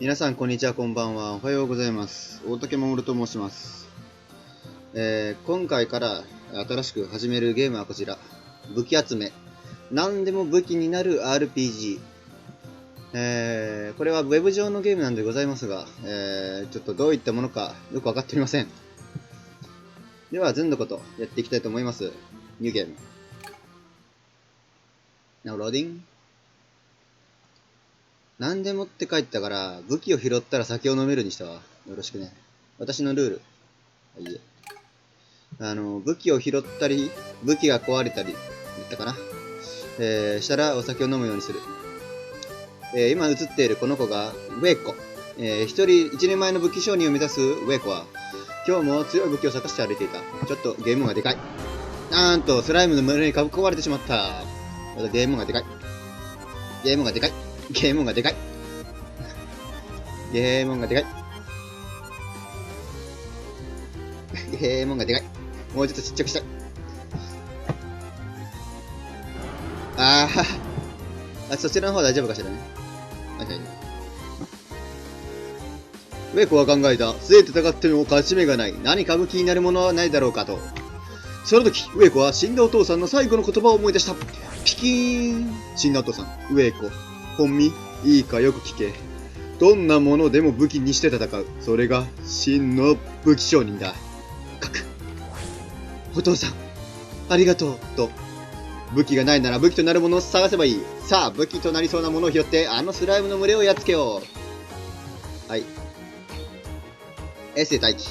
皆さん、こんにちは、こんばんは。おはようございます。大竹守と申します。今回から新しく始めるゲームはこちら。武器集め。何でも武器になる RPG。これは Web 上のゲームなんでございますが、ちょっとどういったものかよくわかっておりません。では、ずんのことやっていきたいと思います。ニューゲーム。Now loading。何でもって書いてたから、武器を拾ったら酒を飲めるにしたわ。よろしくね。私のルール。はいえ。武器を拾ったり、武器が壊れたり、言ったかな。したらお酒を飲むようにする。今映っているこの子が、ウェイコ。一人前の武器商人を目指すウェイコは、今日も強い武器を探して歩いていた。ちょっとゲームがでかい。なんと、スライムの群れに囲われてしまった。ゲームがでかい。ゲームがでかい。ゲームがでかい。ゲームがでかい。ゲームがでかい。もうちょっとちっちゃくしたい。そちらの方は大丈夫かしらね。はいはい。ウェイコは考えた。素で戦っても勝ち目がない。何か武器になるものはないだろうかと。その時、ウェイコは死んだお父さんの最後の言葉を思い出した。ピキーン。死んだお父さん。ウェイコ。本身いいかよく聞け。どんなものでも武器にして戦う。それが真の武器商人だ。かく。お父さん、ありがとう。と。武器がないなら武器となるものを探せばいい。さあ、武器となりそうなものを拾って、あのスライムの群れをやっつけよう。はい。S で待機。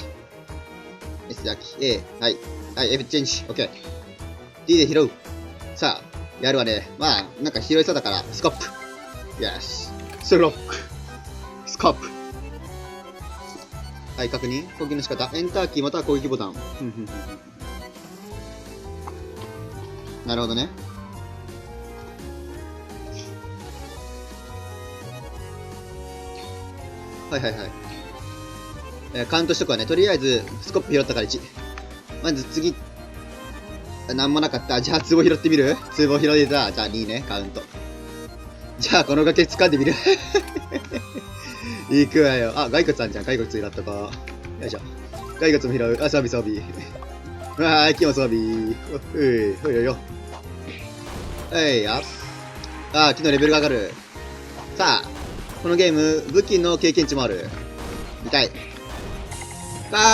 S で待機。A。はい。はい、F チェンジ。OK。D で拾う。さあ、やるわね。まあ、なんか拾いそうだから、スコップ。よし。スロック。スコップ。はい、確認。攻撃の仕方。エンターキーまたは攻撃ボタン。なるほどね。はいはいはい。カウントしとくわね。とりあえず、スコップ拾ったから1。まず次。なんもなかった。じゃあ、壺拾ってみる？壺拾えた。じゃあ2ね、カウント。じゃあ、この崖掴んでみる？行くわよ。あ、骸骨あんじゃん。骸骨拾ったか。よいしょ。骸骨も拾う。あ、装備装備。木も装備。ほいよよ。や。木のレベルが上がる。さあ、このゲーム、武器の経験値もある。痛い。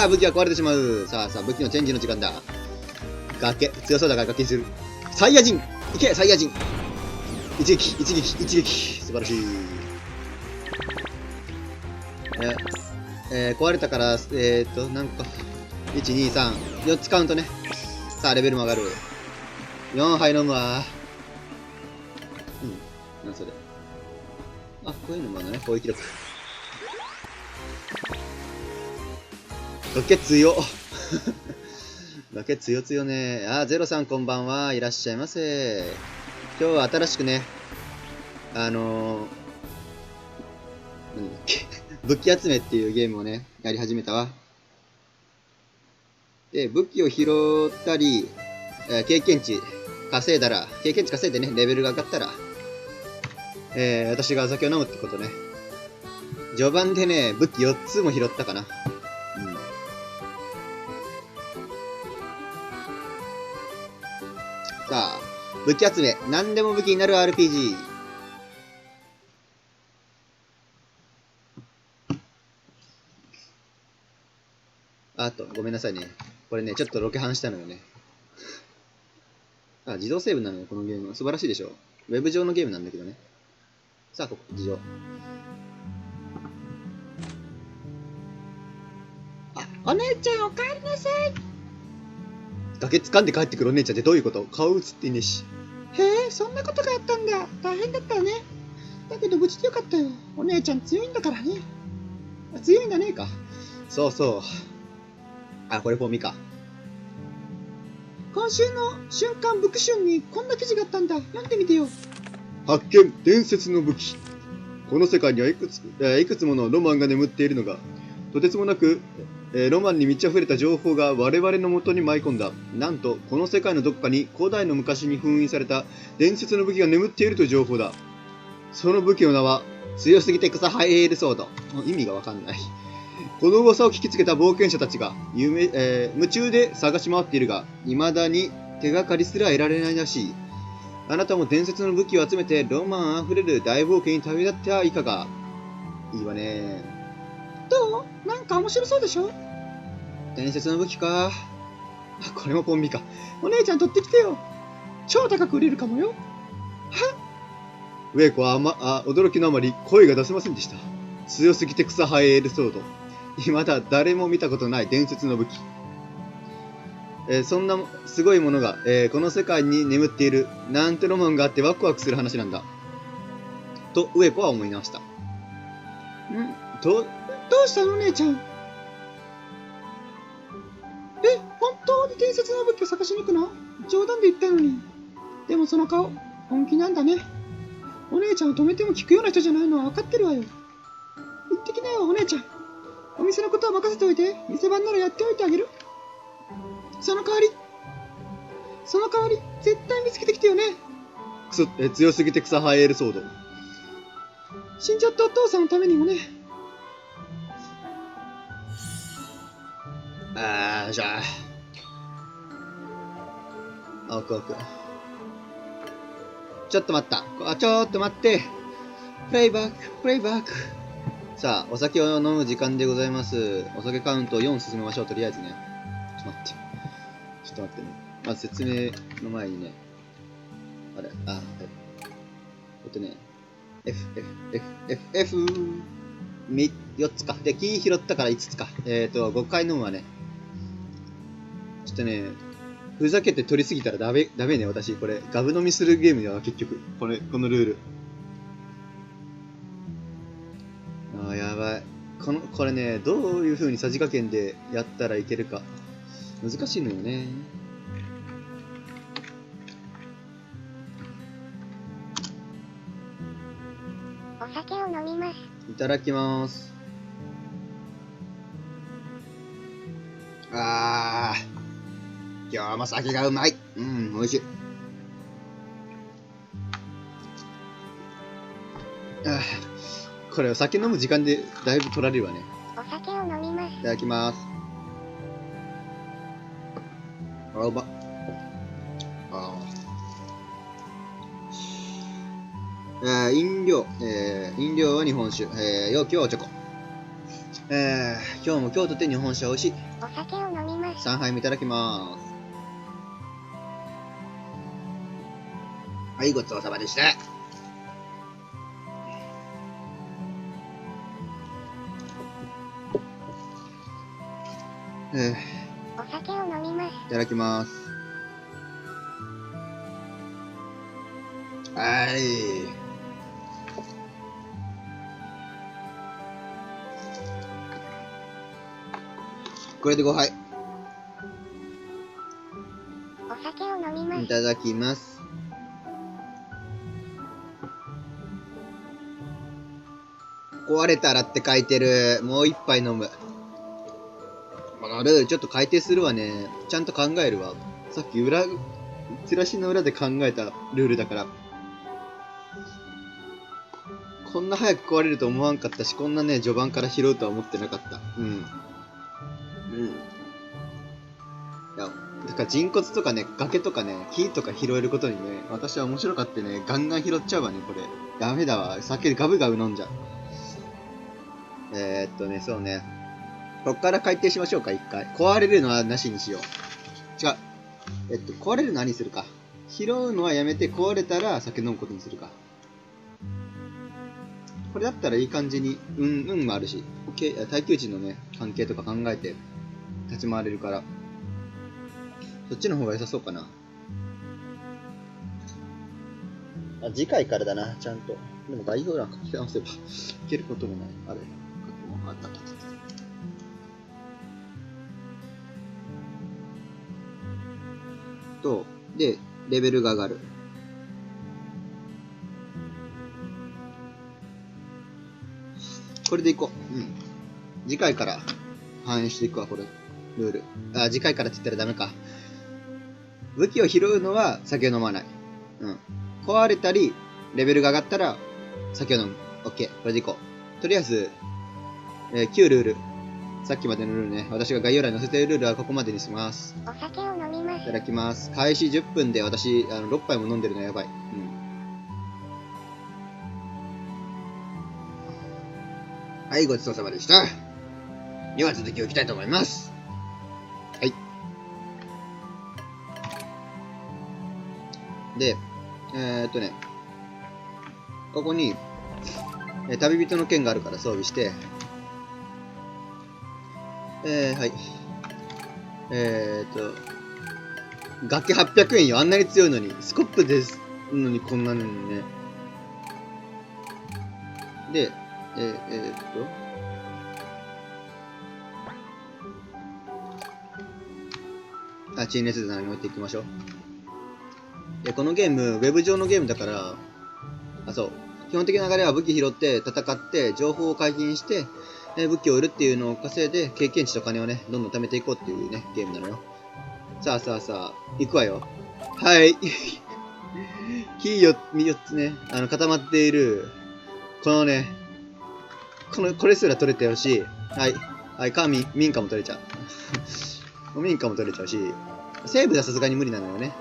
武器が壊れてしまう。さあ、武器のチェンジの時間だ。崖。強そうだから崖にする。サイヤ人いけ、サイヤ人一撃、一撃、一撃。素晴らしい。壊れたから、なんか、1、2、3、4つカウントね。さあ、レベルも上がる。4杯飲むわ。なんそれ。こういうのもあるのね、攻撃力。崖強っ。崖強強ね。ゼロさんこんばんは。いらっしゃいませ。今日は新しくね、なんだっけ。武器集めっていうゲームをね、やり始めたわ。で、武器を拾ったり、経験値稼いだら、経験値稼いでね、レベルが上がったら、私がお酒を飲むってことね。序盤でね、武器4つも拾ったかな。さあ、武器集め。何でも武器になる RPG。ごめんなさいね。これね、ちょっとロケハンしたのよね。自動セーブなのよ、このゲームは。素晴らしいでしょ。ウェブ上のゲームなんだけどね。さあ、ここ、事情。お姉ちゃんお帰りなさい。崖掴んで帰ってくるお姉ちゃんってどういうこと？顔映っていねえし。へえ、そんなことがあったんだ。大変だったよね。だけど無事でよかったよ。お姉ちゃん強いんだからね。強いんだねえか。そうそう。これフォーミか。今週の瞬間ブクシュンにこんな記事があったんだ。読んでみてよ。発見、伝説の武器。この世界にはいくつものロマンが眠っているのが、とてつもなく、ロマンに満ち溢れた情報が我々の元に舞い込んだ。なんと、この世界のどこかに古代の昔に封印された伝説の武器が眠っているという情報だ。その武器の名は、強すぎて草生えるソード。意味がわかんない。この噂を聞きつけた冒険者たちが夢中で探し回っているが、未だに手がかりすら得られないらしい。あなたも伝説の武器を集めてロマンあふれる大冒険に旅立ってはいかが。いいわね。どう？なんか面白そうでしょ？伝説の武器か。これもコンビか。お姉ちゃん取ってきてよ。超高く売れるかもよ。は？ウェイコは驚きのあまり声が出せませんでした。強すぎて草生えるソード。未だ誰も見たことない伝説の武器。そんなすごいものが、この世界に眠っているなんてロマンがあってワクワクする話なんだ。と、ウエコは思い直した。どうしたの姉ちゃん？本当に伝説の武器を探しに行くの？冗談で言ったのに。でもその顔、本気なんだね。お姉ちゃんを止めても聞くような人じゃないのは分かってるわよ。行ってきなよ、お姉ちゃん。お店のことは任せておいて、店番ならやっておいてあげる。その代わり、絶対見つけてきてよね。強すぎて草生えるソード。死んじゃったお父さんのためにもね。じゃあ。奥。ちょっと待って。プレイバック。さあ、お酒を飲む時間でございます。お酒カウント4進めましょう、とりあえずね。ちょっと待ってね。まず説明の前にね。はい。F。4つか。で、キー拾ったから5つか。5回飲むわね。ちょっとね、ふざけて取りすぎたらダメね、私。これ、ガブ飲みするゲームだわ、結局。このルール。やばい。これね、どういう風にさじ加減でやったらいけるか。難しいのよね。お酒を飲みます。いただきます。今日も酒がうまい。美味しい。これお酒飲む時間でだいぶ取られるわね。お酒を飲みます。いただきます。うまっ。飲料は日本酒。容器はおちょこ。今日も京都で日本酒は美味しい。お酒を飲みます。3杯目いただきます。はい、ごちそうさまでした。お酒を飲みます。いただきます。はい。これで5杯。お酒を飲みます。いただきます。壊れたらって書いてる。もう一杯飲む。ルールちょっと改定するわね。ちゃんと考えるわ。さっきチラシの裏で考えたルールだから。こんな早く壊れると思わんかったし、こんなね、序盤から拾うとは思ってなかった。いや、だから人骨とかね、崖とかね、木とか拾えることにね、私は面白かってね、ガンガン拾っちゃうわね、これ。ダメだわ。酒ガブガブ飲んじゃう。そうね。こっから改定しましょうか、一回。壊れるのはなしにしよう。違う。壊れるのは何にするか。拾うのはやめて、壊れたら酒飲むことにするか。これだったらいい感じに、運もあるし、耐久値のね、関係とか考えて、立ち回れるから。そっちの方が良さそうかな。次回からだな、ちゃんと。でも概要欄書き直せば、いけることもない。あれ。あった。で、レベルが上がる。これでいこう。次回から反映していくわ、これ。ルール。次回からって言ったらダメか。武器を拾うのは酒を飲まない。壊れたり、レベルが上がったら酒を飲む。OK。OK。これでいこう。とりあえず、旧ルール。さっきまでのルールね。私が概要欄に載せているルールはここまでにします。お酒を飲みまいす。ただきます。開始10分で私、6杯も飲んでるのやばい。はい、ごちそうさまでした。では続きをいきたいと思います。はい。で、ここに、旅人の剣があるから装備して、はい。崖800円よ。あんなに強いのに。スコップですのにこんなのにね。で、陳列棚に置いていきましょう。で、このゲーム、ウェブ上のゲームだから、そう。基本的な流れは武器拾って、戦って、情報を解禁して、武器を売るっていうのを稼いで、経験値と金をね、どんどん貯めていこうっていうね、ゲームなのよ。さあ、行くわよ。はい。キー4つね、固まっている、このね、これすら取れてるし、はい。はい、民家も取れちゃう。民家も取れちゃうし、セーブはさすがに無理なのよね。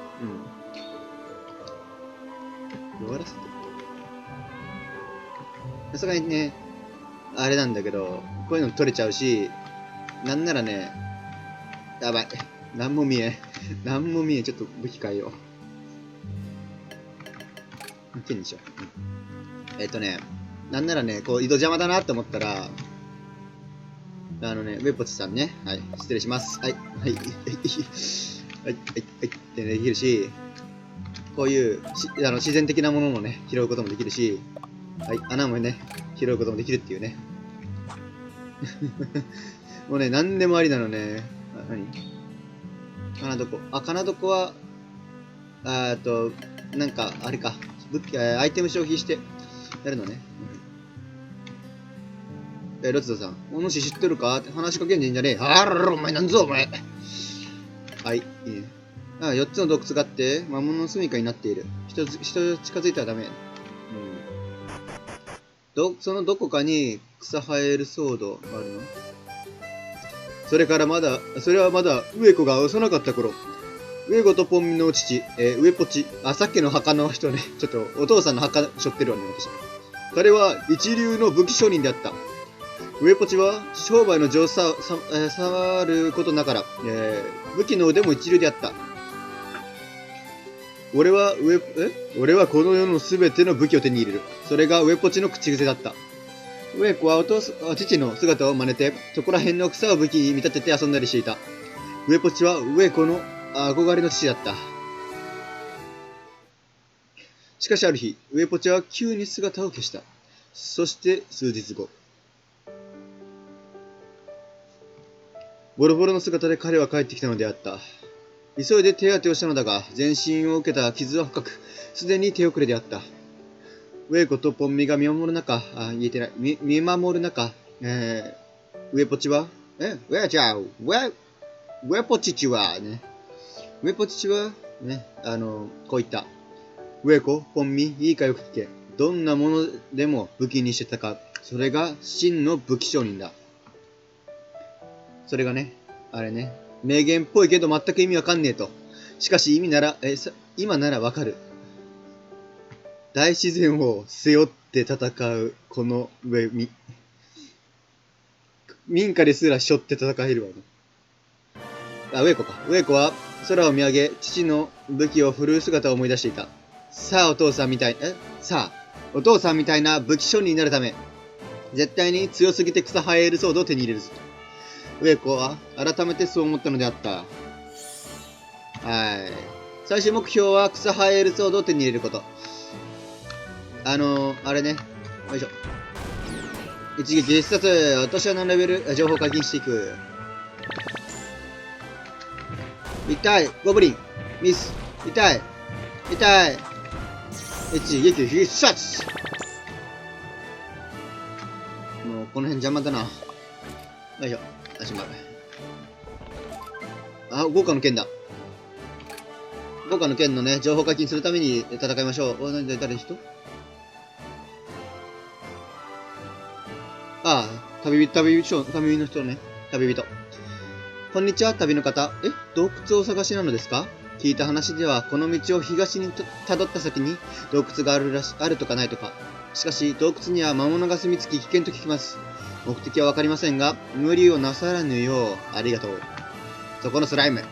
終わらせて。さすがにね、あれなんだけど、こういうの取れちゃうし、なんならね、やばい。なんも見えん。ちょっと武器変えよう。剣にしよう。なんならね、こう移動邪魔だなって思ったら、ウェポチさんね、はい、失礼します。はい、ってできるし、こういう自然的なものもね、拾うこともできるし、はい、穴もね、拾うこともできるっていうね。もうね、なんでもありなのね。金床。金床は、なんか、あれか、アイテム消費して、やるのね。ロツダさん、お主知ってるかって話しかけんじゃねえ。あら、お前なんぞ、お前。はい、いいね。4つの洞窟があって、魔物の住処になっている。人近づいたらダメ。そのどこかに草生えるソードがあるの？それはまだ、上子が幼かった頃、上子とポンミの父、上ポチ、さっきの墓の人ね、ちょっとお父さんの墓背負ってるわね、私。彼は一流の武器商人であった。上ポチは商売の上手さ、触ることながら、武器の腕も一流であった。俺はこの世のすべての武器を手に入れる。それが上ポチの口癖だった。上子は父の姿を真似て、そこら辺の草を武器に見立てて遊んだりしていた。上ポチは上子の憧れの父だった。しかしある日、上ポチは急に姿を消した。そして数日後。ボロボロの姿で彼は帰ってきたのであった。急いで手当てをしたのだが、全身を受けた傷は深く、すでに手遅れであった。上子とポンミが見守る中、見守る中、上ポチは、上ポチチは、ね。上ポチチは、ね、こう言った。上子、ポンミ、いいかよく聞け。どんなものでも武器にして戦う。それが真の武器商人だ。それがね、あれね、名言っぽいけど全く意味わかんねえと。しかし今ならわかる。大自然を背負って戦う、この民家ですら背負って戦えるわね。上子か。上子は空を見上げ、父の武器を振るう姿を思い出していた。さあお父さんみたいな武器商人になるため、絶対に強すぎて草生えるソードを手に入れるぞ。上子は改めてそう思ったのであった。はい。最終目標は草生えるソードを手に入れること。あれね。よいしょ。一撃必殺。落とし穴のレベル、情報解禁していく。痛い。ゴブリン。ミス。痛い。一撃必殺。もうこの辺邪魔だな。よいしょ。足まる。豪華の剣だ。豪華の剣のね、情報解禁するために戦いましょう。誰人ああ、旅の人ね。旅人。こんにちは、旅の方。洞窟をお探しなのですか？聞いた話では、この道を東にたどった先に洞窟があるとかないとか。しかし、洞窟には魔物が住み着き危険と聞きます。目的はわかりませんが、無理をなさらぬよう、ありがとう。そこのスライム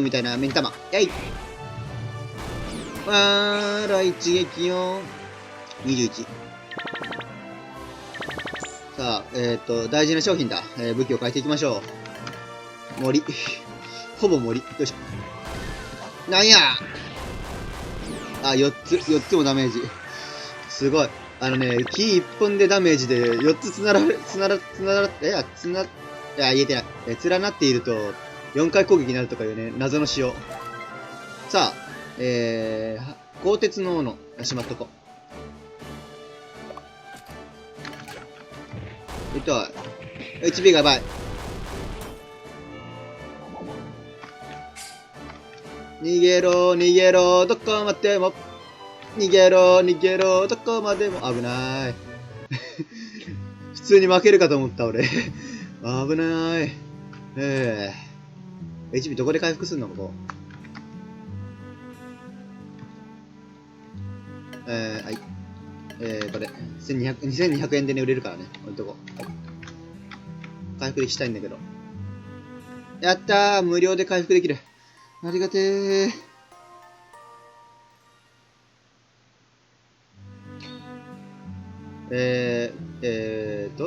みたいな目ん玉。やい！わーら、一撃よ。21。さあ、大事な商品だ。武器を変えていきましょう。森。ほぼ森。よいしょ。なんやあ、4つもダメージ。すごい。木1本でダメージで4つ言えてない。連なっていると4回攻撃になるとかいうね、謎の仕様。さあ、鋼鉄の斧、しまっとこう。痛い。HP がやばい。逃げろ、どこまでも。逃げろ、どこまでも。危ない。普通に負けるかと思った、俺。危ない。HP どこで回復するのここ。はい。これ、2200円でね、売れるからね。置いとこう。はい、回復できたいんだけど。やったー！無料で回復できる。ありがてー。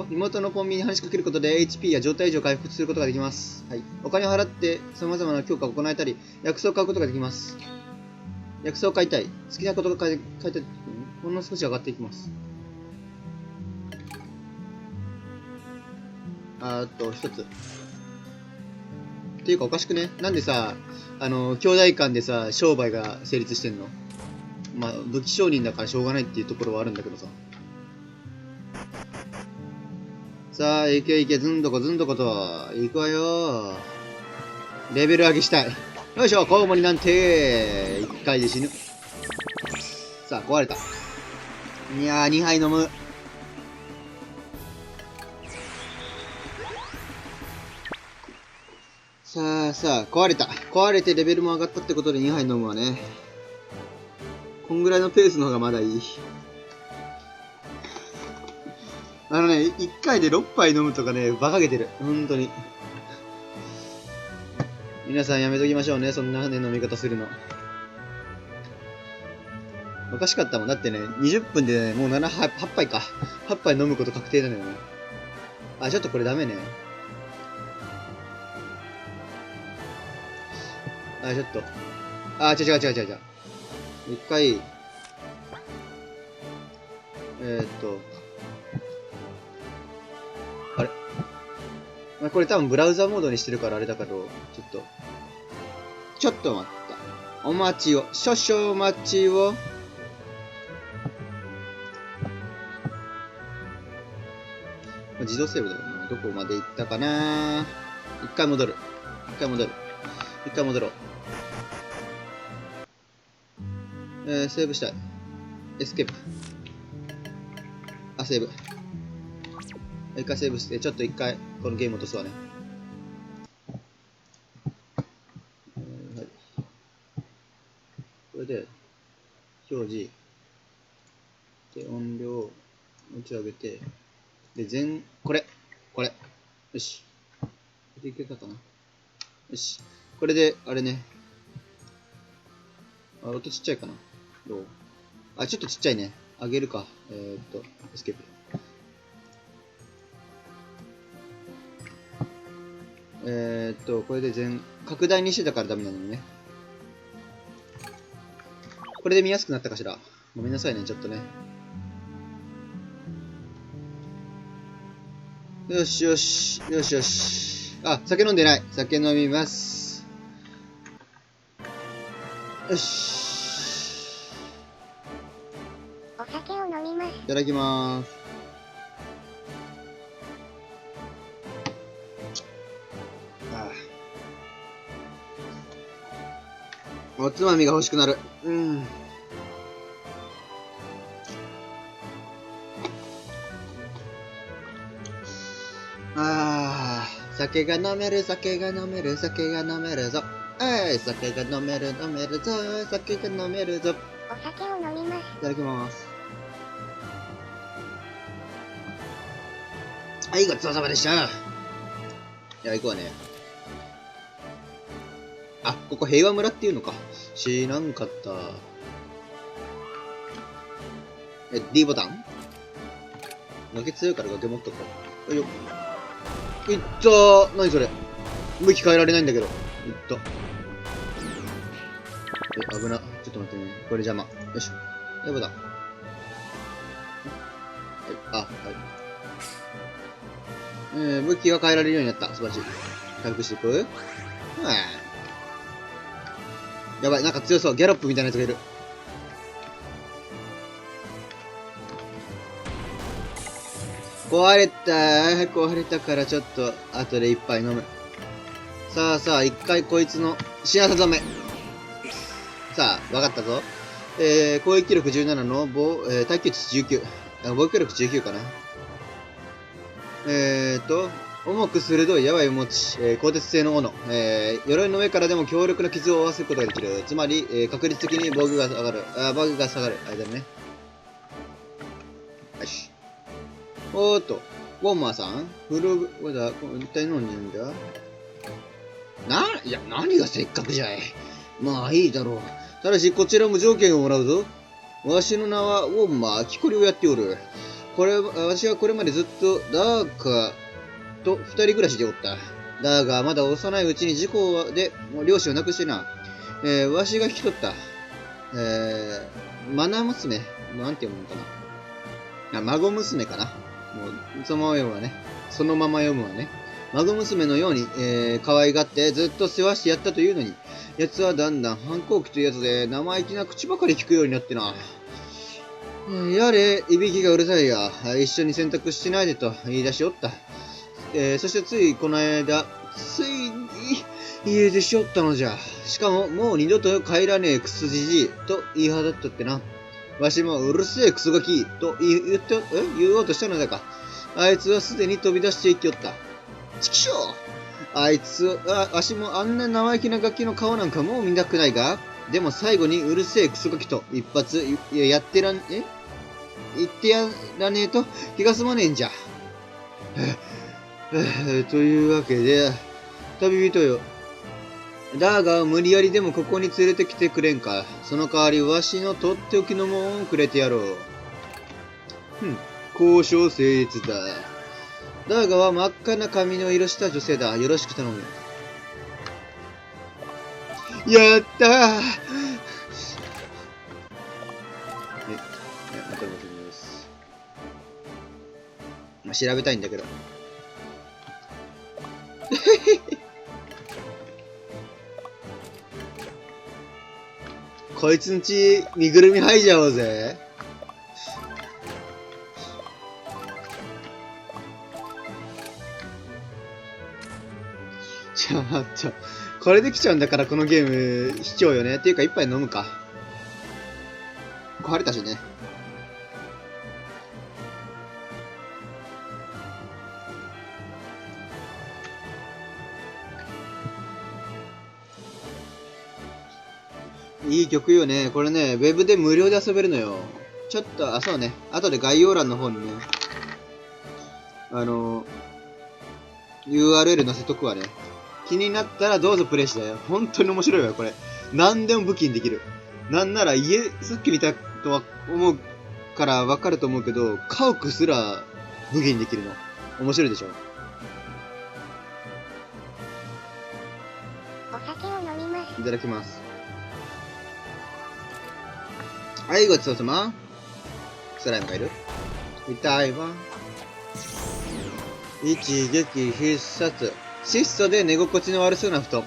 妹のコンビニに話しかけることで HP や状態異常を回復することができます。はい。お金を払って様々な強化を行えたり、薬草を買うことができます。薬草を買いたい。好きなことが買いたい。ほんの少し上がっていきます。一つ。っていうかおかしくね？なんでさ、兄弟間でさ、商売が成立してんの？まあ、武器商人だからしょうがないっていうところはあるんだけどさ。さあ、いけ、ずんどこと行くわよ。レベル上げしたい。よいしょ、コウモリなんて、1回で死ぬ。さあ、壊れた。いやー、2杯飲む。さあ、壊れた。壊れてレベルも上がったってことで2杯飲むわね。こんぐらいのペースの方がまだいい。1回で6杯飲むとかね、馬鹿げてる。本当に。皆さんやめときましょうね、そんなね、飲み方するの。おかしかったもん。だってね、20分でね、もう8杯か。8杯飲むこと確定なのよね。あ、ちょっとこれダメね。あ、ちょっと。あ、違う。一回、あれ、まあ、これ多分ブラウザモードにしてるからあれだけど、ちょっと待った。お待ちを。少々お待ちを。自動セーブだよな。どこまで行ったかな。一回戻ろう。セーブしたい。エスケープ。あ、セーブ。一回セーブして、ちょっと一回、このゲーム落とすわね。はい。これで、表示。で、音量を持ち上げて、で、これ。よし。これでいけたかな。よし。これで、あれね。あ、音ちっちゃいかな。どう？あ、ちょっとちっちゃいね。上げるか。エスケープ。これで拡大にしてたからダメなのね。これで見やすくなったかしら。ごめんなさいね、ちょっとね。よし。あ、酒飲んでない。酒飲みます。よし。お酒を飲みます。いただきます。おつまみが欲しくなる。酒が飲める、酒が飲める、酒が飲めるぞ。酒が飲める、飲めるぞ。酒が飲めるぞ。お酒を飲みます。いただきます。はい、ごちそうさまでした。では行こうね。あ、ここ平和村っていうのか。知らんかった。D ボタン崖強いから崖持っとこう。よっ。いったー。何それ。向き変えられないんだけど。いった。危な。ちょっと待ってね。これ邪魔。よいしょ。やばだ。はい。武器が変えられるようになった。素晴らしい。回復していく。やばい、なんか強そう。ギャロップみたいなやつがいる。壊れたからちょっと、後で一杯飲む。さあ、一回こいつの幸せ止め。さあ、わかったぞ。攻撃力17の耐久値19。防御力19かな。重く鋭いやばい持ち、鋼鉄製の斧、鎧の上からでも強力な傷を負わせることができる。つまり、確率的に防御が下がる。防御が下がる。間ね。よし。おーっと、ウォンマーさん一体何人だいや、何がせっかくじゃい。まあいいだろう。ただし、こちらも条件をもらうぞ。わしの名はウォンマー、木こりをやっておる。わしはこれまでずっとダーカと二人暮らしでおった。だが、まだ幼いうちに事故で両親を亡くしてな。わしが引き取った。マナ娘なんて読むのかな。孫娘かな。もう、そのまま読むわね。孫娘のように、可愛がってずっと世話してやったというのに、奴はだんだん反抗期というやつで生意気な口ばかり聞くようになってな。やれ、いびきがうるさいや。一緒に洗濯しないでと言い出しおった。そしてついこの間、ついに家出しおったのじゃ。しかも、もう二度と帰らねえクソじじいと言い放っとってな。わしもうるせえクソガキと言おうとしたのだが、あいつはすでに飛び出していきよった。ちきしょう！わしもあんな生意気なガキの顔なんかもう見たくないが、でも最後にうるせえクソガキと一発言ってやらねえと気が済まねえんじゃ。というわけで、旅人よ。だが、無理やりでもここに連れてきてくれんか。その代わり、わしのとっておきのもんをくれてやろう。交渉成立だ。だがは真っ赤な髪の色した女性だ。よろしく頼む。やったー。待ってます。調べたいんだけど。こいつんち、身ぐるみ剥いじゃおうぜ。これできちゃうんだからこのゲーム、卑怯よね。っていうか一杯飲むか。壊れたしね。いい曲よね。これね、ウェブで無料で遊べるのよ。ちょっと、そうね。後で概要欄の方にね、URL 載せとくわね。気になったらどうぞプレイしてよ。本当に面白いわ、これ。何でも武器にできる。なんならさっき見たとは思うからわかると思うけど、家屋すら武器にできるの。面白いでしょ。お酒を飲みます。いただきます。はい、ごちそうさま。スライムがいる？痛いわ。一撃必殺。質素で寝心地の悪そうな布団。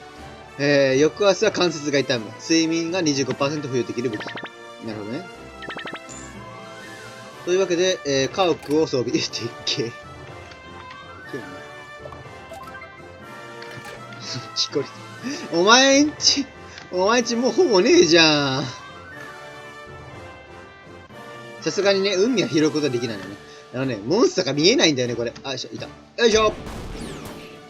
翌朝は関節が痛む。睡眠が 25% 付与できる武器。なるほどね。というわけで、家屋を装備していけ。聞こえた。お前んちもうほぼねえじゃん。さすがにね、海は拾うことはできないのね。モンスターが見えないんだよね、これ。いた。よいしょ。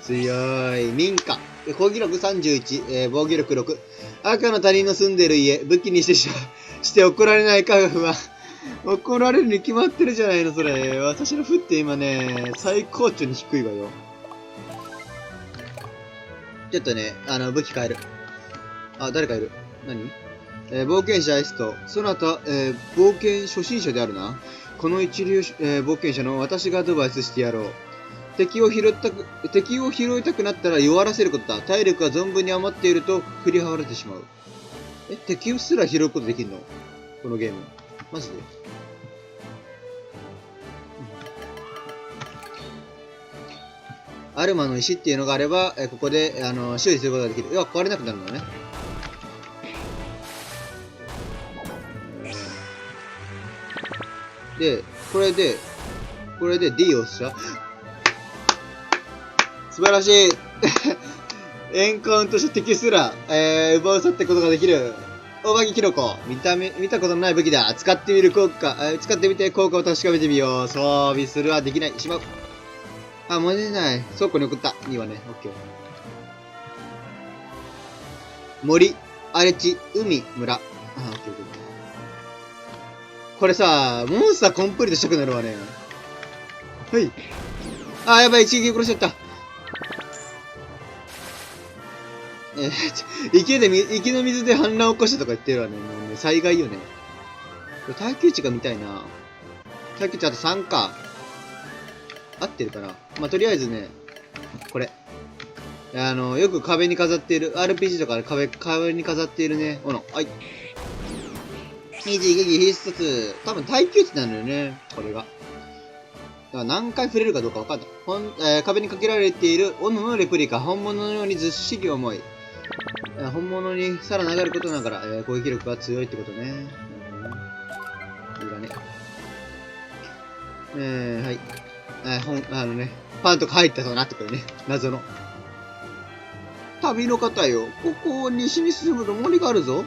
強い。民家。攻撃力31、防御力6。赤の他人の住んでる家、武器にして怒られないかが不安。怒られるに決まってるじゃないの、それ。私の負って今ね、最高潮に低いわよ。ちょっとね、武器変える。あ、誰かいる。何？冒険者アイスと、そなた、冒険初心者であるな。この一流、冒険者の私がアドバイスしてやろう。敵を拾いたくなったら弱らせることだ。体力が存分に余っていると振り払われてしまう。敵すら拾うことできるの？このゲーム。マジで？アルマの石っていうのがあれば、ここで、修理することができる。要は壊れなくなるのね。で、これで D を押した。素晴らしいエンカウントした敵すら、奪う去ってことができる。大バギキノコ。見たことのない武器だ。使ってみて効果を確かめてみよう。装備するはできない。しまう。あ、もう出ない。倉庫に送った。いいわね。オッケー。森、荒れ地、海、村。あ、オッケーオッケー。これさ、モンスターコンプリートしたくなるわね。はい。あ、やばい、一撃殺しちゃった。池の水で氾濫を起こしたとか言ってるわね。もうね、災害よね。これ耐久値が見たいな。耐久値あと3か。合ってるかな。まあ、とりあえずね、これ。よく壁に飾っている、RPG とかで壁に飾っているね、斧。はい。一撃必殺。多分耐久値なんだよね、これが。だから何回触れるかどうかわかんない。壁にかけられている斧のレプリカ。本物のようにずっしり重い。本物にさら流れることながら、攻撃力が強いってことね。いいだね。はい。パンとか入ったとなってくるね。謎の。旅の方よ。ここ西に進むと森があるぞ。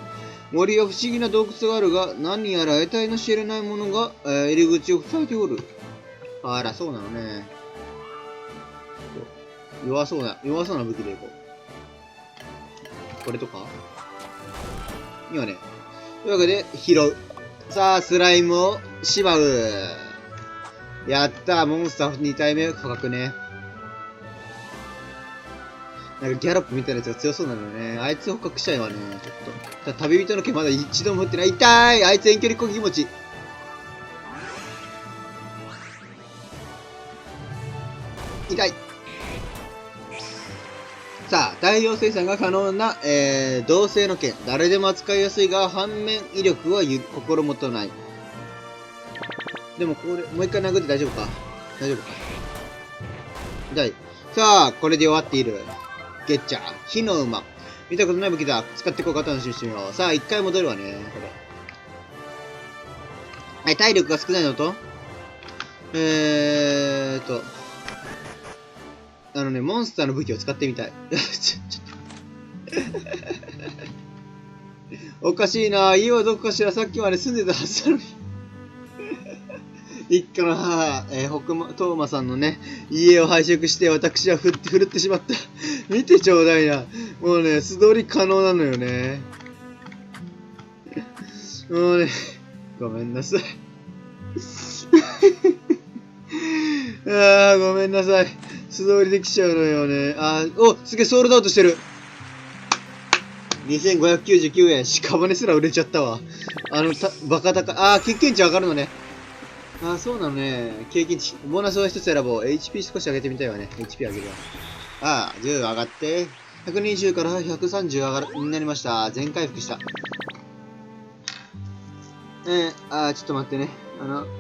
森は不思議な洞窟があるが、何やら得体の知れないものが、入り口を塞いでおる。あら、そうなのね。弱そうな武器でいこう。これとか今ね。というわけで、拾う。さあ、スライムをしまう。やったー、モンスター2体目価格ね。なんかギャロップみたいなやつが強そうなのね。あいつ捕獲したいわね、ちょっと。旅人の毛まだ一度も振ってない。痛い！あいつ遠距離攻撃持ち。痛い！さあ、大量生産が可能な、同性の剣。誰でも扱いやすいが、反面威力は心もとない。でもこれ、もう一回殴って大丈夫か？大丈夫か？痛い。さあ、これで終わっている。ゲッチャー。火の馬。見たことない武器だ。使っていこうか楽しみにしてみよう。さあ、一回戻るわね。これ。はい、体力が少ないのと、モンスターの武器を使ってみたい。おかしいな。家はどこかしらさっきまで住んでたはずなのに。一家の母、トーマさんのね、家を拝借して私は振るってしまった。見てちょうだいな。もうね、素通り可能なのよね。もうね、ごめんなさい。ごめんなさい。素通りできちゃうのよね。すげえ、ソールドアウトしてる。2599円。屍すら売れちゃったわ。バカ高い。経験値上がるのね。そうなのね。経験値。ボーナスを一つ選ぼう。HP 少し上げてみたいわね。HP 上げるわ。10上がって、120から130になりました。全回復した。ちょっと待ってね。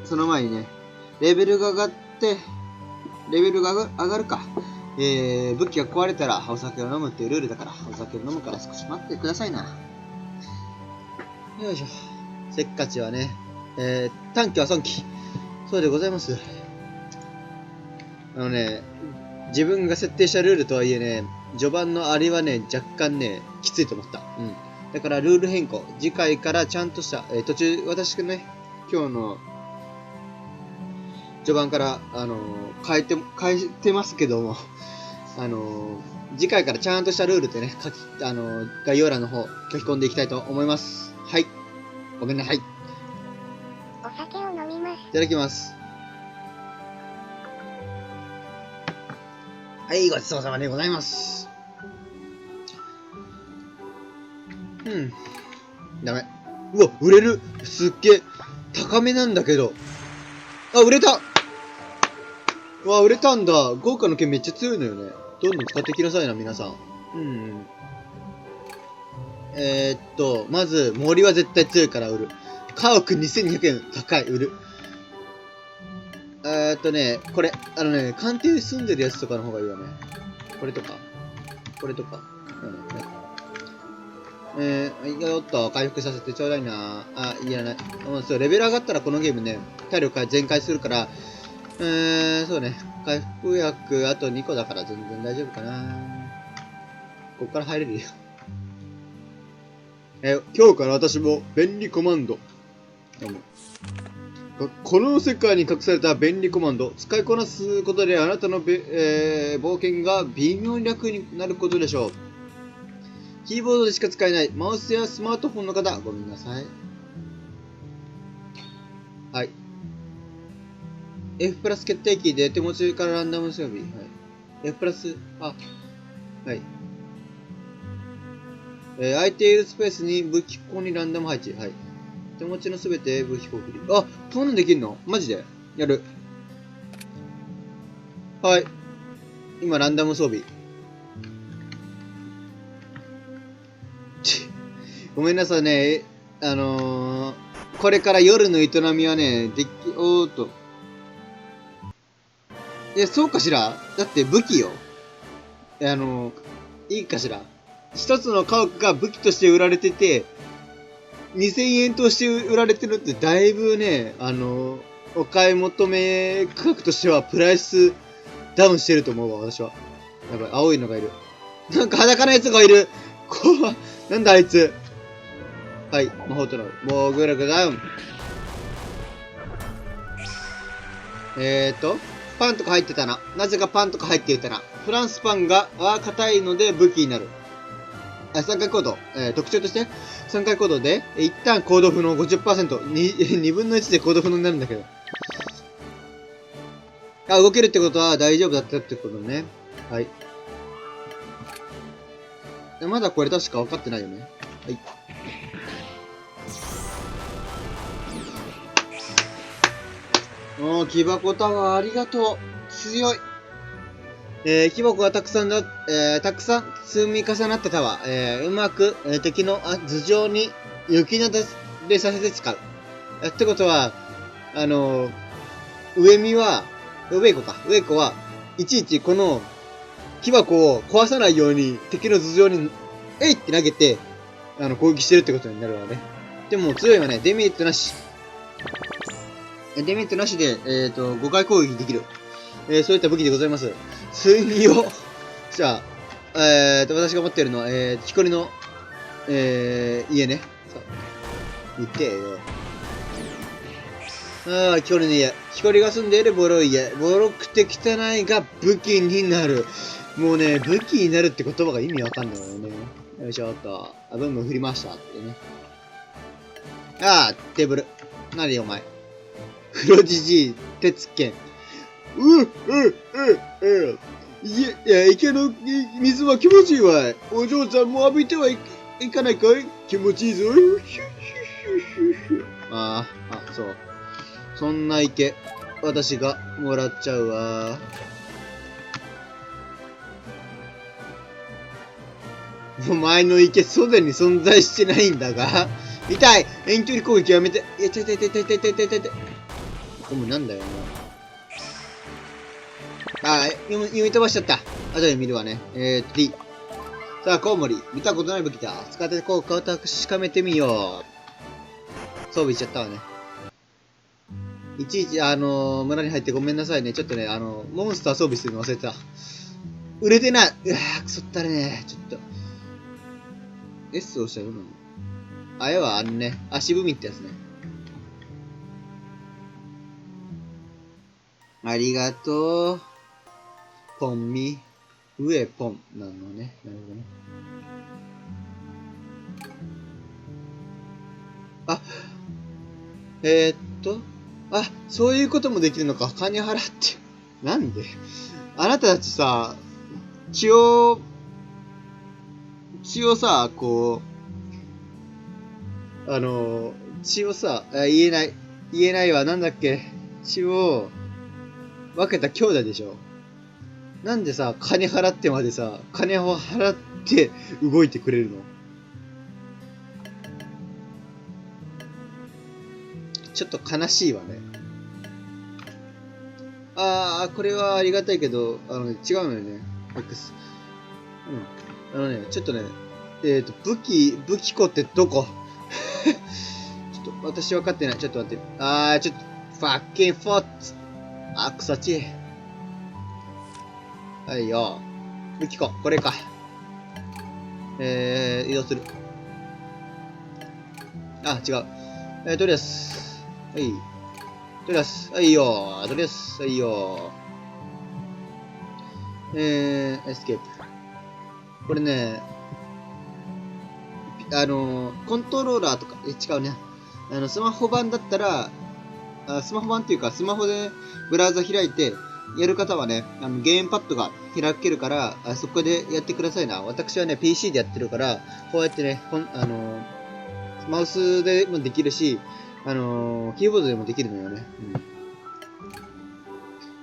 その前にね、レベルが上がるか。武器が壊れたらお酒を飲むっていうルールだから、お酒を飲むから少し待ってくださいな。よいしょ。せっかちはね、短期は損期。そうでございます。自分が設定したルールとはいえね、序盤のあれはね、若干ね、きついと思った。だからルール変更。次回からちゃんとした、途中、私がね、今日の序盤から、変えてますけども、次回からちゃんとしたルールでね、概要欄の方書き込んでいきたいと思います。はい。ごめんなさい。いお酒を飲みます。ただきます。はい、ごちそうさまでございます。ダメ。うわ、売れる。すっげえ。高めなんだけど。あ、売れた。うわ、売れたんだ。豪華の剣めっちゃ強いのよね。どんどん使っていきなさいな、皆さん。まず、森は絶対強いから売る。家屋2200円。高い、売る。これ、官邸に住んでるやつとかの方がいいわね。これとか。これとか。いや、おっと、回復させてちょうだいな。あ、いらない。そう、レベル上がったらこのゲームね、体力全開するから、そうね、回復薬あと2個だから全然大丈夫かな。こっから入れるよ。今日から私も便利コマンド。この世界に隠された便利コマンド、使いこなすことであなたの冒険が微妙に楽になることでしょう。キーボードでしか使えないマウスやスマートフォンの方、ごめんなさい。はい。F プラス決定キーで手持ちからランダム装備。はい。F プラス、はい。空いているスペースに武器庫にランダム配置。はい。手持ちのすべて武器庫振り。あ、そんなんできんの？マジでやる。はい。今、ランダム装備。ごめんなさいね。これから夜の営みはね、おーっと。そうかしら？だって武器よ。いいかしら？一つの家屋が武器として売られてて、2000円として売られてるってだいぶね、お買い求め価格としてはプライスダウンしてると思うわ、私は。やばい、青いのがいる。なんか裸のやつがいる。怖っ。なんだあいつ。はい、魔法となる。もうグラグダウン。パンとか入ってたな。なぜかパンとか入っていたな。フランスパンが硬いので武器になる。3回行動。特徴として、3回行動で、一旦行動不能 50%、2分の1で行動不能になるんだけど。あ、動けるってことは大丈夫だったってことね。はい。まだこれ確か分かってないよね。はい。木箱タワーありがとう。強い。木箱がたくさん積み重なったタワー。うまく、敵の頭上に雪なでさせて使う。ってことは、上子は、いちいちこの木箱を壊さないように敵の頭上に、えいって投げて、攻撃してるってことになるわね。でも強いわね。デメリットなし。デメリットなしで、5回攻撃できる。そういった武器でございます。水を、じゃあ、私が持っているのは、木こりの、家ね。さあ、見てよ。木こりの家。木こりが住んでいるボロい家。ボロくて汚いが武器になる。もうね、武器になるって言葉が意味わかんないよね。よいしょっと。ブンブン振りましたってね。テーブル。なにお前。黒じじい、鉄剣。池の水は気持ちいいわい。お嬢さんも浴びてはいかないかい？気持ちいいぞ。そう。そんな池、私がもらっちゃうわ。お前の池、すでに存在してないんだが。痛い！遠距離攻撃やめて。いや、痛い。お前なんだよ、読み飛ばしちゃった。後で見るわね。D。さあ、コウモリ。見たことない武器だ。使って効果を確かめてみよう。装備しちゃったわね。いちいち、村に入ってごめんなさいね。ちょっとね、モンスター装備するの忘れてた。売れてない。くそったれね。ちょっと。S をしたらどうなの？絵は足踏みってやつね。ありがとう。ポンミ。上ポンなのね。なるほどね。あ、そういうこともできるのか。金払って。なんであなたたちさ、血をさ、こう、血をさ、言えないわ。なんだっけ。血を分けた兄弟でしょ。なんでさ、金払ってまでさ、金を払って動いてくれるの？ちょっと悲しいわね。これはありがたいけど、違うのよね。X。ちょっとね、武器庫ってどこ？ちょっと、私分かってない。ちょっと待って。ちょっと、ファッキンフォッツ。草地。はいよ。武器庫、これか。移動する。違う。とりあえず。はい。とりあえず。はいよ。とりあえず。はいよ。エスケープ。これね、コントローラーとか、違うね。スマホ版だったら、スマホ版っていうか、スマホでブラウザ開いて、やる方はね、ゲームパッドが開けるから、そこでやってくださいな。私はね、PC でやってるから、こうやってね、マウスでもできるし、キーボードでもできるのよね。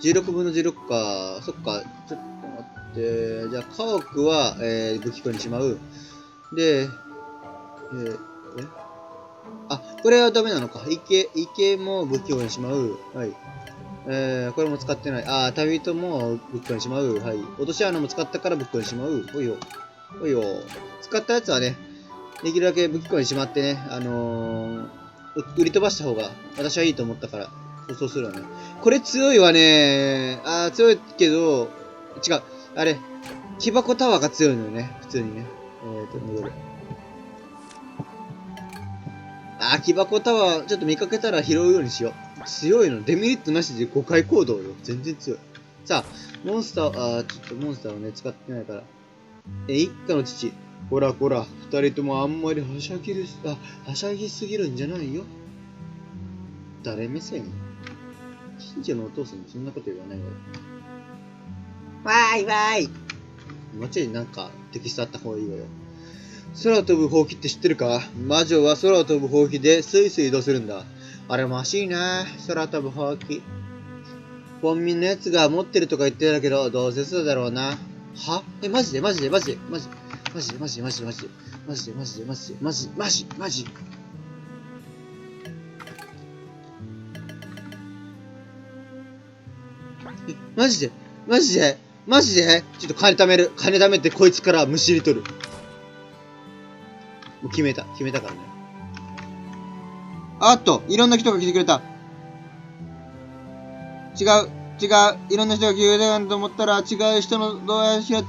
16分の16か。そっか。ちょっと待って。じゃあ、家屋は、武器庫にしまう。で、これはダメなのか。池も武器庫にしまう。はい。これも使ってない。旅人も武器庫にしまう。はい。落とし穴も使ったから武器庫にしまう。ほいよ。ほいよ。使ったやつはね、できるだけ武器庫にしまってね、売り飛ばした方が私はいいと思ったから、そうするわね。これ強いわね。強いけど、違う。あれ、木箱タワーが強いのよね。普通にね。戻る。木箱タワー、ちょっと見かけたら拾うようにしよう。強いの。デメリットなしで5回行動よ。全然強い。さあ、モンスター、ちょっとモンスターをね、使ってないから。一家の父。こらこら、二人ともあんまりはしゃぎすぎるんじゃないよ。誰目線？近所のお父さんにそんなこと言わないわよ。わーいわーい。もうちょいなんかテキストあった方がいいわよ。空飛ぶほうきって知ってるか？魔女は空飛ぶほうきでスイスイ移動するんだ。あれましいな、空飛ぶほうき。コンビニのやつが持ってるとか言ってたけど、どうせそうだろうな。は？マジでマジでマジでマジでマジでマジでマジでマジでマジでマジでマジでマジマジマジマジでマジでマジでちょっと金貯める。金貯めてこいつからむしり取る。もう決めたからね。いろんな人が来てくれた。違う。いろんな人が来てくれたと思ったら、違う人の動画しろ。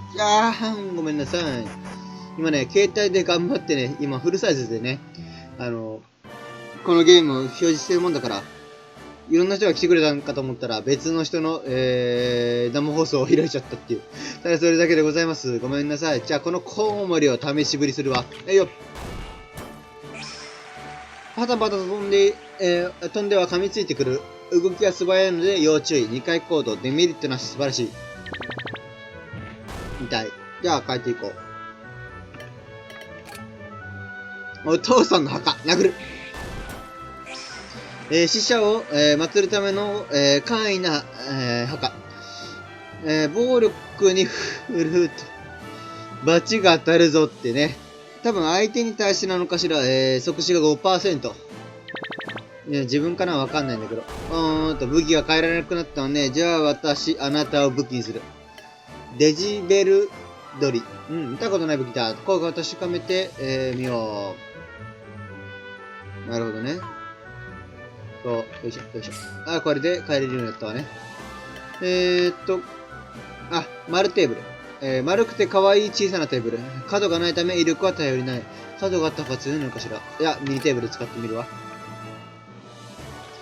ごめんなさい。今ね、携帯で頑張ってね、今フルサイズでね、このゲームを表示してるもんだから、いろんな人が来てくれたんかと思ったら、別の人の、生放送を開いちゃったっていう。ただそれだけでございます。ごめんなさい。じゃあ、このコウモリを試しぶりするわ。よっ。パタパタ飛んでは噛みついてくる。動きが素早いので要注意。2回行動。デメリットなし。素晴らしい。痛い。じゃあ、帰っていこう。お父さんの墓。殴る。死者を、祀るための、簡易な、墓。暴力に振ると、罰が当たるぞってね。多分相手に対してなのかしら、即死が 5%。自分かなわかんないんだけど。武器が変えられなくなったのね。じゃああなたを武器にする。デジベルドリ。見たことない武器だ。効果を確かめて、みよう。なるほどね。そう、よいしょ。これで変えれるようになったわね。丸テーブル。丸くて可愛い小さなテーブル。角がないため威力は頼りない。角があった方が強いのかしら。いや、ミニテーブル使ってみるわ。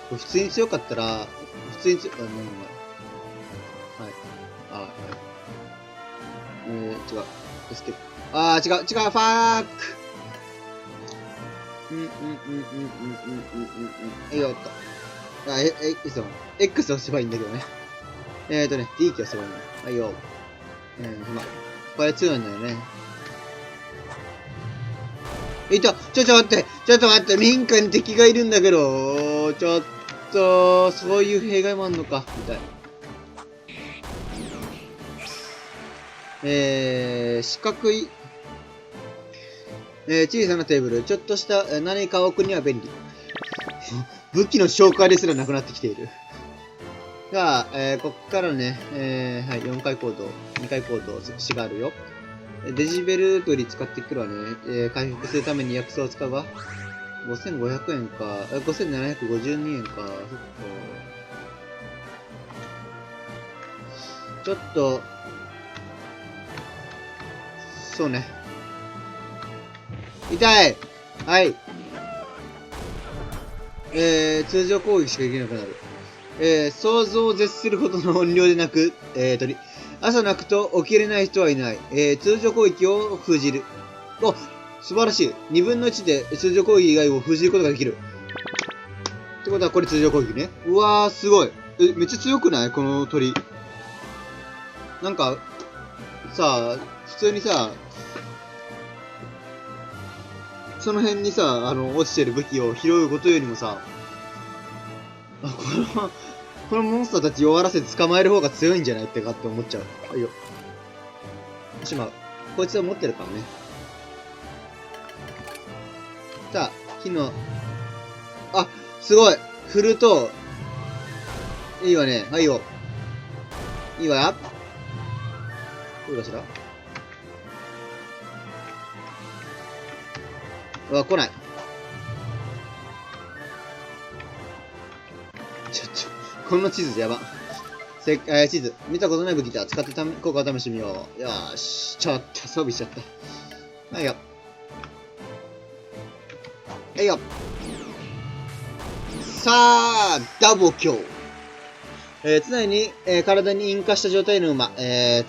普通に強かったら、普通に強かったら、はい。違う。エスケープ。あー、違う、ファーク。よっと。X 押せばいいんだけどね。D キー押せばいいんだ。はいよ。まあ、これ強いんだよね。ちょっと待って、民家に敵がいるんだけど、ちょっと、そういう弊害もあんのか、みたい。四角い、小さなテーブル、ちょっとした何かを置くには便利。武器の紹介ですらなくなってきている。さあ、こっからね、はい、4回行動、2回行動、死があるよ。デジベル取り使ってくるわね。回復するために薬草を使うわ。5500円か。5752円か。そっか。ちょっと、そうね。痛い。はい。通常攻撃しかできなくなる。想像を絶するほどの音量でなく、朝泣くと起きれない人はいない。通常攻撃を封じる。お、素晴らしい。2分の1で通常攻撃以外を封じることができる。ってことはこれ通常攻撃ね。うわー、すごい。めっちゃ強くないこの鳥。なんか、さ、普通にさ、その辺にさ、落ちてる武器を拾うことよりもさ、このモンスターたち弱らせて捕まえる方が強いんじゃないってかって思っちゃう。はいよ。しまう。こいつは持ってるからね。さあ、火の、あ、すごい振ると、いいわね。はいよ。いいわ。どうかしらうわ、来ない。この地図やば。地図。見たことない武器だ。使って効果を試してみよう。よーし。ちょっと装備しちゃった。はいよ。はいよ。さあ、ダブルキル。常に、体に引火した状態の馬。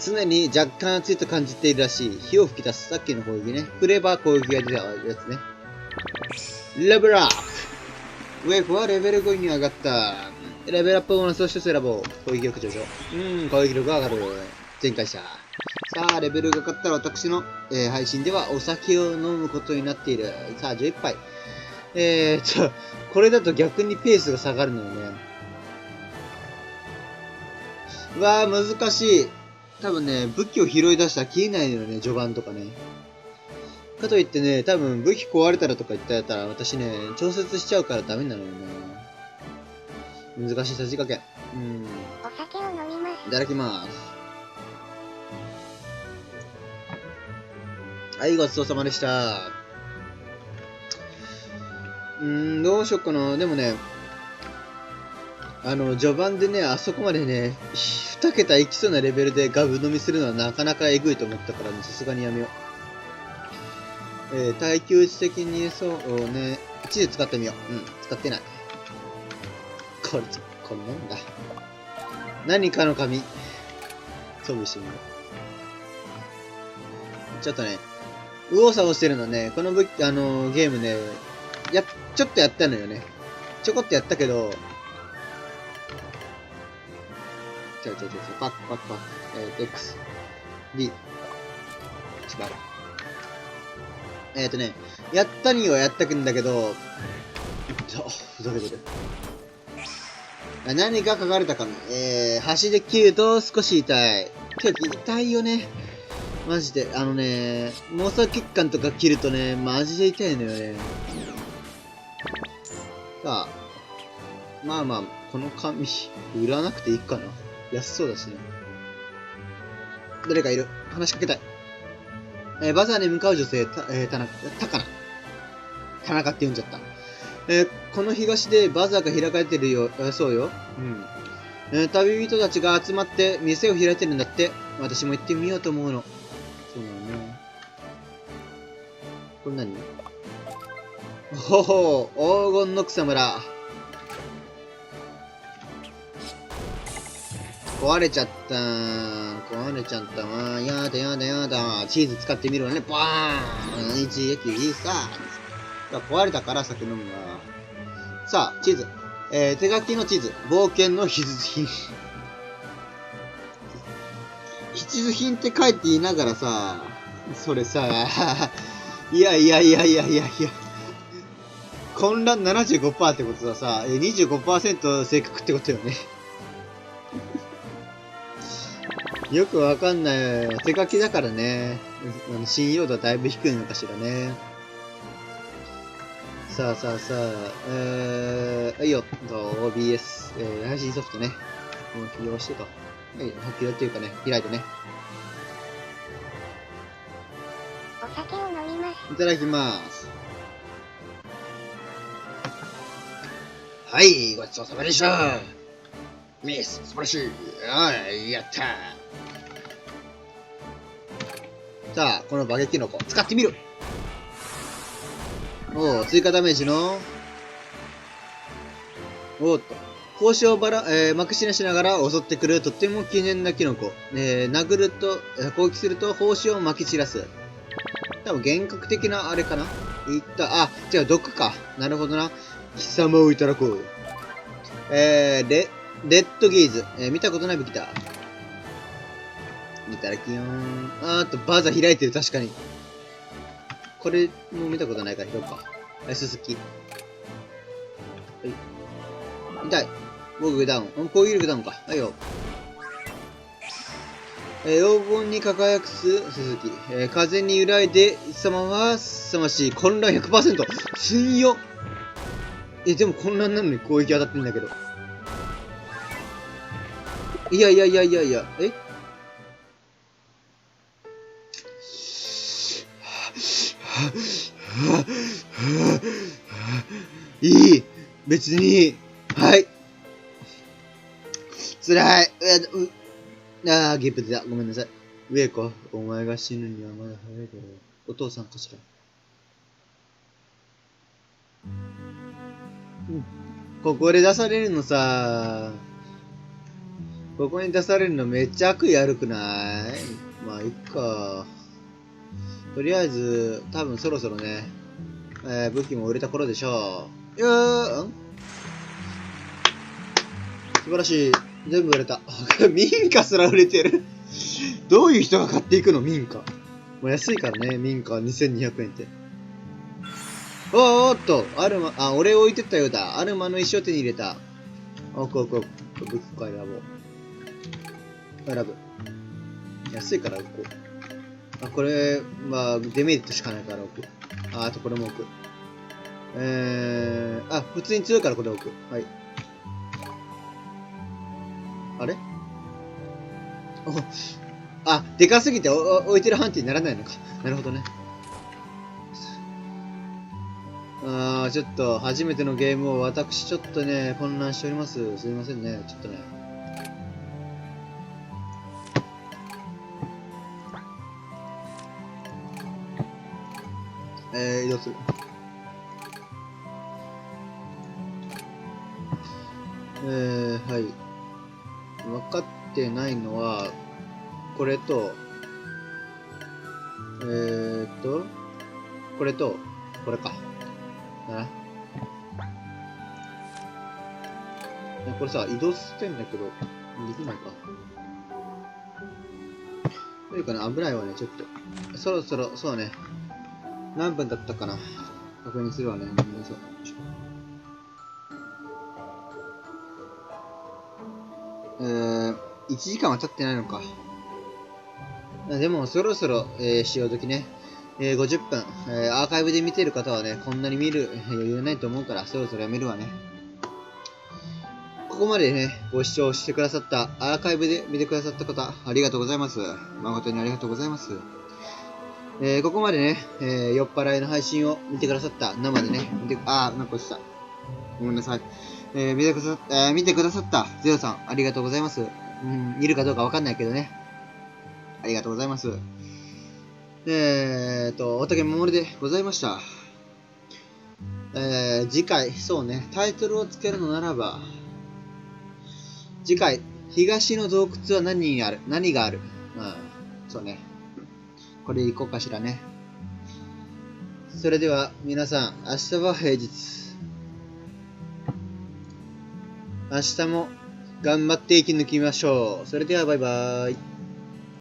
常に若干熱いと感じているらしい。火を吹き出す。さっきの攻撃ね。振れば攻撃が出たやつね。レベルアップ。ウェイフはレベル5に上がった。レベルアップボーナスを一つ選ぼう。攻撃力上昇。攻撃力が上がる。全開した。さあ、レベルが上がったら私の、配信ではお酒を飲むことになっている。さあ、11杯。これだと逆にペースが下がるのよね。うわー、難しい。多分ね、武器を拾い出したら消えないのよね、序盤とかね。かといってね、多分武器壊れたらとか言ったら私ね、調節しちゃうからダメなのよね。難しいさじ加減。お酒を飲みます。いただきます。はい、ごちそうさまでした。どうしよっかな。でもね、序盤でね、あそこまでね、2桁いきそうなレベルでガブ飲みするのはなかなかえぐいと思ったからね、さすがにやめよう。耐久値的にそうね、地図使ってみよう。使ってない。こんなんだ。何かの紙。装備してみよう。ちょっとね、右往左往してるのね、このゲームね、ちょっとやったのよね。ちょこっとやったけど、パック。X、D、違う。やったにはやったんだけど、ふざけてる。何が書かれたかな。端で切ると少し痛い。痛いよね。マジで。毛細血管とか切るとね、マジで痛いのよね。さあ。まあまあ、この紙、売らなくていいかな。安そうだしね。誰かいる。話しかけたい。バザーに向かう女性、田中って言うんじゃった。この東でバザーが開かれてるよ、そうよ。旅人たちが集まって店を開いてるんだって。私も行ってみようと思うの。そうなのね。これ何？ほほう、黄金の草むら。壊れちゃった。壊れちゃったわ。やだやだやだ。チーズ使ってみるわね。バーン !1 駅いいさ。壊れたから酒飲むわ。さあ、チーズ。手書きの地図。冒険の必需品。必需品って書いて言いながらさ、それさ、いや。混乱 75% ってことはさ、25% 正確ってことよね。よくわかんない。手書きだからね。信用度はだいぶ低いのかしらね。さあ。はいよ。OBS、配信ソフトね。もう起動してと。はい、起動っていうかね、開いてね。お酒を飲みます。いただきます。はい、ごちそうさまでした。ミス、素晴らしい。はい、やったー。さあ、このバケキノコ、使ってみる。おお、追加ダメージの、おーっと。胞子をまくしなしながら襲ってくるとっても記念なキノコ。殴ると、攻撃すると胞子をまき散らす。多分幻覚的なあれかな。違う、毒か。なるほどな。貴様をいただこう。レッドゲイズ。見たことない武器だ。いただきよーん。バザー開いてる、確かに。これも見たことないから拾うか。ススキ。はい。痛い。防御ダウン。攻撃力ダウンか。はいよ。黄金に輝くススキ。風に揺らいで、貴様は凄まじい。混乱 100%。強っ。でも混乱なのに攻撃当たってんだけど。いや。いい。別に。はい。辛い。ゲップ出た。ごめんなさい。上子、お前が死ぬにはまだ早いだろう。お父さんかしら。ここで出されるのさ、ここに出されるのめっちゃ悪意悪くない？まあ、いっか。とりあえず、多分そろそろね、武器も売れた頃でしょう。素晴らしい。全部売れた。民家すら売れてる。どういう人が買っていくの民家。もう安いからね、民家2200円って。おーっと、俺置いてったようだ。アルマの石を手に入れた。武器か選ぼう。選ぶ。安いから置こう。これ、まあ、デメリットしかないから置く。あとこれも置く。普通に強いからこれ置く。はい。あれでかすぎて置いてる判定にならないのか。なるほどね。ちょっと、初めてのゲームを私ちょっとね、混乱しております。すいませんね。ちょっとね。移動する。はい。分かってないのは、これと、これと、これか。だな。これさ、移動してんだけど、できないか。というかね、危ないわね、ちょっと。そろそろ、そうね。何分だったかな。確認するわね。そう。1時間は経ってないのか。でも、そろそろ、潮時ね。50分、アーカイブで見てる方はね、こんなに見る余裕ないと思うから、そろそろやめるわね。ここまでね、ご視聴してくださった、アーカイブで見てくださった方、ありがとうございます。誠にありがとうございます。ここまでね、酔っ払いの配信を見てくださった、生でね、なんか落ちた。ごめんなさい。見てくださったゼロさん、ありがとうございます。いるかどうかわかんないけどね。ありがとうございます。おたけももりでございました。次回、そうね、タイトルをつけるのならば、次回、東の洞窟は何がある？うん。そうね。これで行こうかしらね。それでは、皆さん、明日は平日。明日も頑張って生き抜きましょう。それでは、バイバーイ。